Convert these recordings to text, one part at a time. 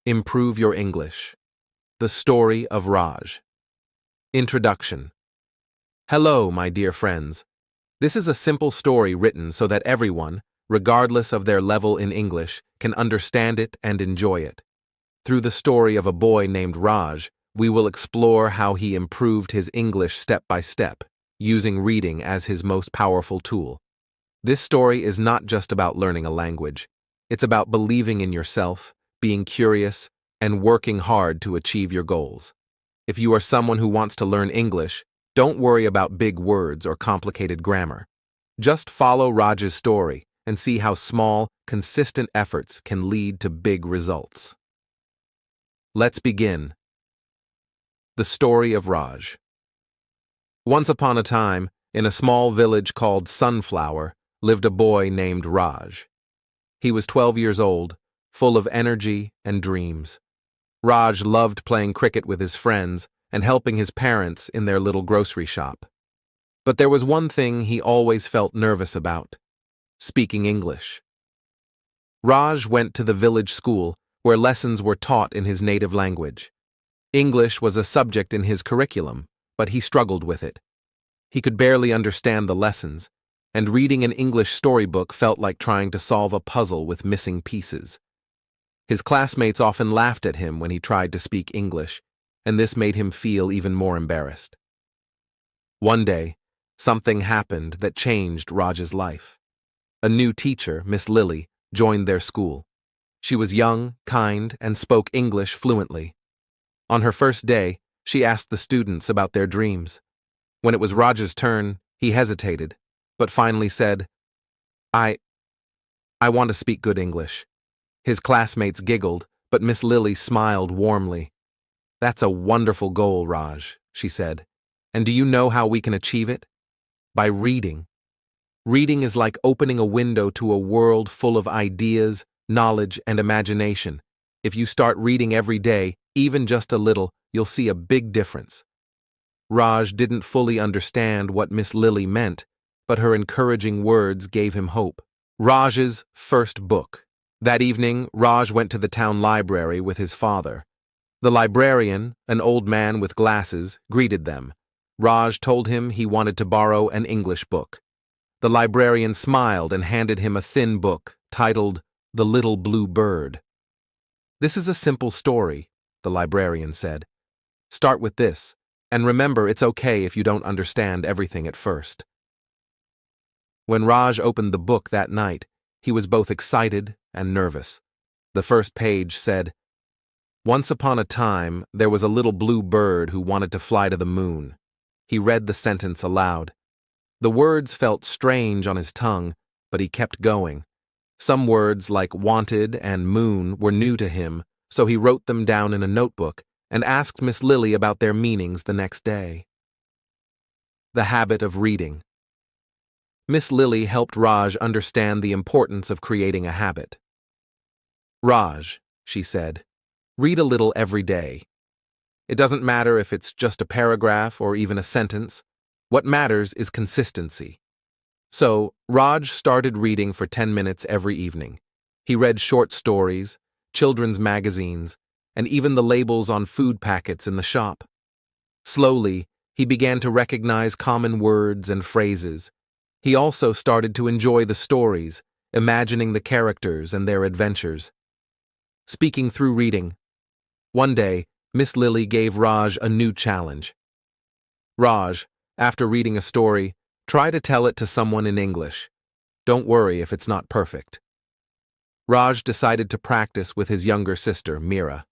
Improve your English. The story of Raj. Introduction. Hello, my dear friends. This is a simple story written so that everyone, regardless of their level in English, can understand it and enjoy it. Through the story of a boy named Raj, we will explore how he improved his English step by step, using reading as his most powerful tool. This story is not just about learning a language. It's about believing in yourself, being curious, and working hard to achieve your goals. If you are someone who wants to learn English, don't worry about big words or complicated grammar. Just follow Raj's story and see how small, consistent efforts can lead to big results. Let's begin. The story of Raj. Once upon a time, in a small village called Sunflower, lived a boy named Raj. He was 12 years old, full of energy and dreams. Raj loved playing cricket with his friends and helping his parents in their little grocery shop. But there was one thing he always felt nervous about: speaking English. Raj went to the village school where lessons were taught in his native language. English was a subject in his curriculum, but he struggled with it. He could barely understand the lessons, and reading an English storybook felt like trying to solve a puzzle with missing pieces. His classmates often laughed at him when he tried to speak English, and this made him feel even more embarrassed. One day, something happened that changed Raj's life. A new teacher, Miss Lily, joined their school. She was young, kind, and spoke English fluently. On her first day, she asked the students about their dreams. When it was Raj's turn, he hesitated, but finally said, I want to speak good English." His classmates giggled, but Miss Lily smiled warmly. "That's a wonderful goal, Raj," she said. "And do you know how we can achieve it? By reading. Reading is like opening a window to a world full of ideas, knowledge, and imagination. If you start reading every day, even just a little, you'll see a big difference." Raj didn't fully understand what Miss Lily meant, but her encouraging words gave him hope. Raj's first book. That evening, Raj went to the town library with his father. The librarian, an old man with glasses, greeted them. Raj told him he wanted to borrow an English book. The librarian smiled and handed him a thin book titled The Little Blue Bird. "This is a simple story," the librarian said. "Start with this, and remember it's okay if you don't understand everything at first." When Raj opened the book that night, he was both excited and nervous. The first page said, "Once upon a time, there was a little blue bird who wanted to fly to the moon." He read the sentence aloud. The words felt strange on his tongue, but he kept going. Some words like wanted and moon were new to him, so he wrote them down in a notebook and asked Miss Lily about their meanings the next day. The habit of reading. Miss Lily helped Raj understand the importance of creating a habit. "Raj," she said, "read a little every day. It doesn't matter if it's just a paragraph or even a sentence. What matters is consistency." So, Raj started reading for 10 minutes every evening. He read short stories, children's magazines, and even the labels on food packets in the shop. Slowly, he began to recognize common words and phrases. He also started to enjoy the stories, imagining the characters and their adventures. Speaking through reading. One day, Miss Lily gave Raj a new challenge. "Raj, after reading a story, try to tell it to someone in English. Don't worry if it's not perfect." Raj decided to practice with his younger sister, Meera.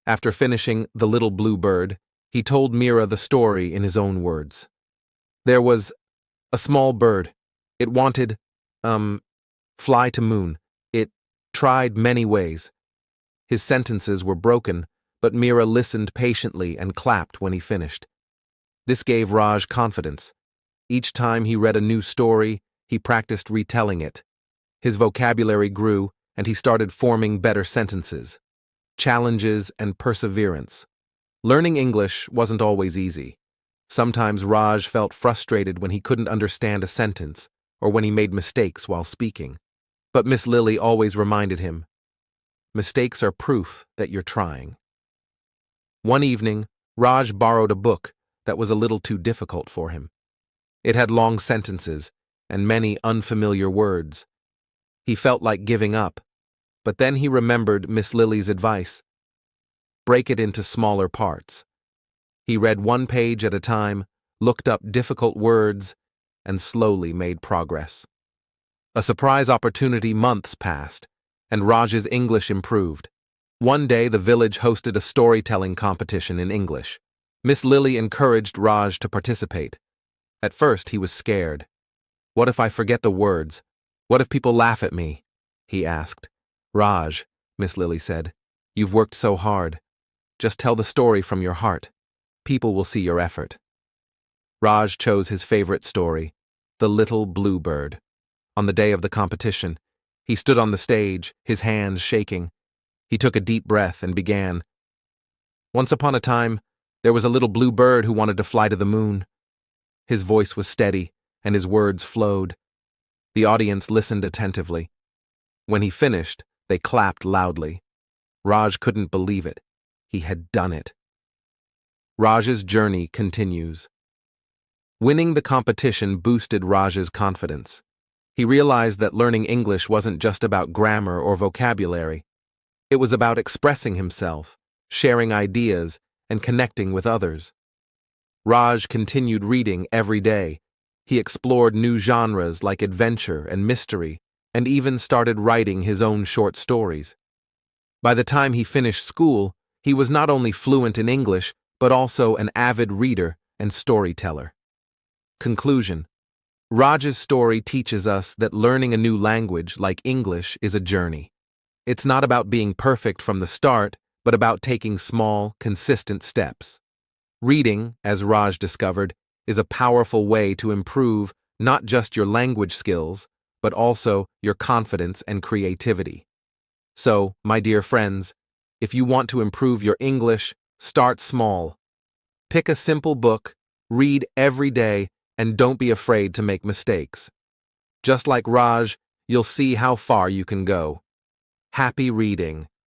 After finishing The Little Blue Bird, he told Meera the story in his own words. "There was a small bird. It wanted, fly to moon. It tried many ways." His sentences were broken, but Meera listened patiently and clapped when he finished. This gave Raj confidence. Each time he read a new story, he practiced retelling it. His vocabulary grew, and he started forming better sentences. Challenges and perseverance. Learning English wasn't always easy. Sometimes Raj felt frustrated when he couldn't understand a sentence or when he made mistakes while speaking. But Miss Lily always reminded him, Mistakes are proof that you're trying. One evening, Raj borrowed a book that was a little too difficult for him. It had long sentences and many unfamiliar words. He felt like giving up, but then he remembered Miss Lily's advice. Break it into smaller parts. He read one page at a time, looked up difficult words, and slowly made progress. A surprise opportunity months passed, and Raj's English improved. One day the village hosted a storytelling competition in English. Miss Lily encouraged Raj to participate. At first he was scared. What if I forget the words? What if people laugh at me? He asked. Raj, Miss Lily said, you've worked so hard. Just tell the story from your heart. People will see your effort. Raj chose his favorite story, The Little Blue Bird. On the day of the competition, he stood on the stage, his hands shaking. He took a deep breath and began. Once upon a time, there was a little blue bird who wanted to fly to the moon. His voice was steady, and his words flowed. The audience listened attentively. When he finished, they clapped loudly. Raj couldn't believe it. He had done it. Raj's journey continues. Winning the competition boosted Raj's confidence. He realized that learning English wasn't just about grammar or vocabulary. It was about expressing himself, sharing ideas, and connecting with others. Raj continued reading every day. He explored new genres like adventure and mystery, and even started writing his own short stories. By the time he finished school, he was not only fluent in English, but also an avid reader and storyteller. Conclusion. Raj's story teaches us that learning a new language like English is a journey. It's not about being perfect from the start, but about taking small, consistent steps. Reading, as Raj discovered, is a powerful way to improve not just your language skills, but also your confidence and creativity. So, my dear friends, if you want to improve your English, start small. Pick a simple book, read every day, and don't be afraid to make mistakes. Just like Raj, you'll see how far you can go. Happy reading.